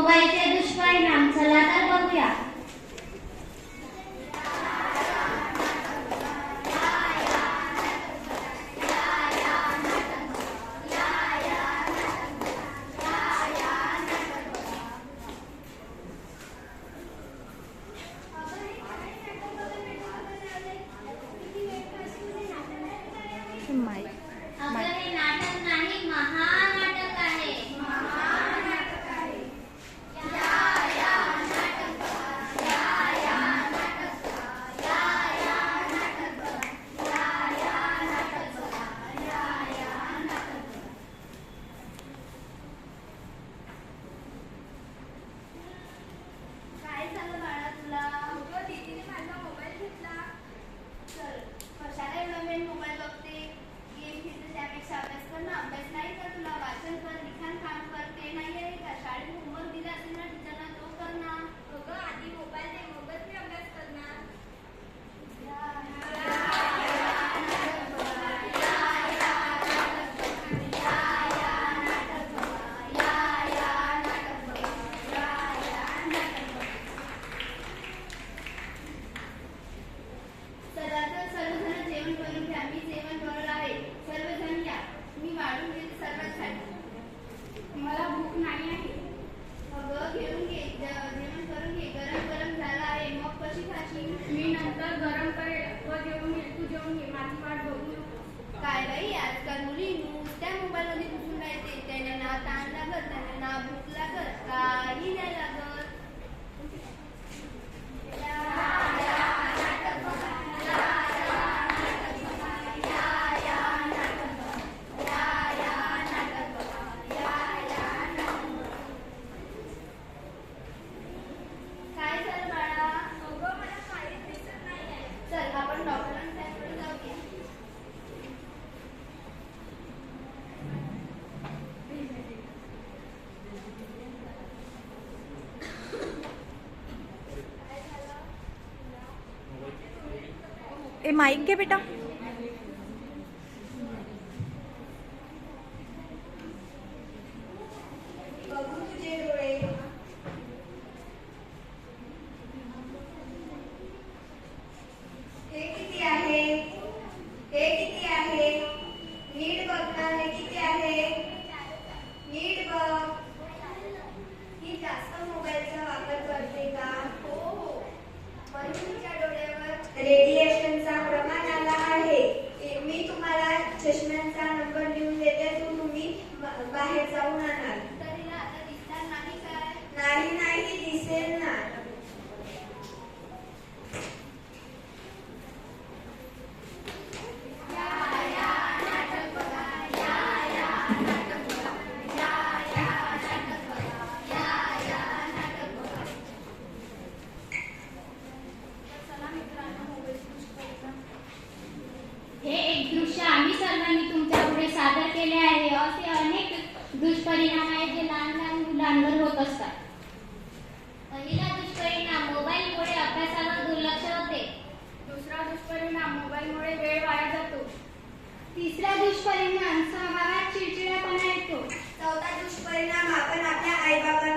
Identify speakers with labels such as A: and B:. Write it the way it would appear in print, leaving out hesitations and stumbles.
A: मोबाईलचे दुष्परिणाम चला तर बघूया. अगं हे नाटक नाही, महानाटक आहे.
B: काय झालं बाळा तुला? अगं दीदीने माझा मोबाईल घेतला. चल, कशाला एवढा वेळ मोबाईल बघते? गेम खेळते त्यापेक्षा अभ्यास कर ना. अभ्यास नाही का तुला? वाचन कर, लिखाण काम कर. ते नाही आहे का? शाळेत होमवर्क दिला असेल ना टीचरना, तो कर ना. अगं आधी मोबाईल दे, मगच मी अभ्यास करणार. चला तर सर्वजण जेवण करून घ्या. मी जेवण बनवलं आहे. सर्वजण या. मी वाढून घेते सर्वात खाली. मला भूक नाही आहे. अगं घेऊन घे, जेवण करून घे. गरम गरम झालं आहे. मग कशी खाशील? मी नंतर गरम करेल व जेवून घे. तू जेवून घे, माझी वाट बघू नको. काय बाई, आजकाल मुली नुसत्या मोबाईलमध्ये घुसून राहते. त्याने ना ताण लागत, त्याने ना भूक लागत, काही नाही लागत. काय झालं बाळा? अगं मला काहीच दिसत नाहीये. चल आपण डॉक्टरांकडे जाऊया. काय झालं?
C: ए माईक घे बेटा.
B: बघू तुझे डोळे. हे किती आहे? हे किती आहे? नीट बघ ना, हे किती आहे? नीट बघ. ही जास्त मोबाईलचा वापर करते का? हो. म्हणून तिच्या डोळ्यावर रेडिएशनचा प्रमाण आला आहे. मी तुम्हाला चष्म्यांचा नंबर लिहून देते, तो तुम्ही बाहेर जाऊन आणाल. तरीला आता दिसणार नाही काय? नाही दिसेल ना.
A: हे एक दृश्य आम्ही सर्वांनी तुमच्या पुढे सादर केले आहे. असे अनेक दुष्परिणाम आहेत जे लहान लहान मुलांवर होत असतात. पहिला दुष्परिणाम, मोबाईलमुळे अभ्यासावर दुर्लक्ष होते.
B: दुसरा दुष्परिणाम, मोबाईलमुळे वेळ वाया जातो.
A: तिसरा दुष्परिणाम, स्वभावात चिडचिडापणा येतो.
B: चौथा दुष्परिणाम, आपण आपल्या आईबाबांना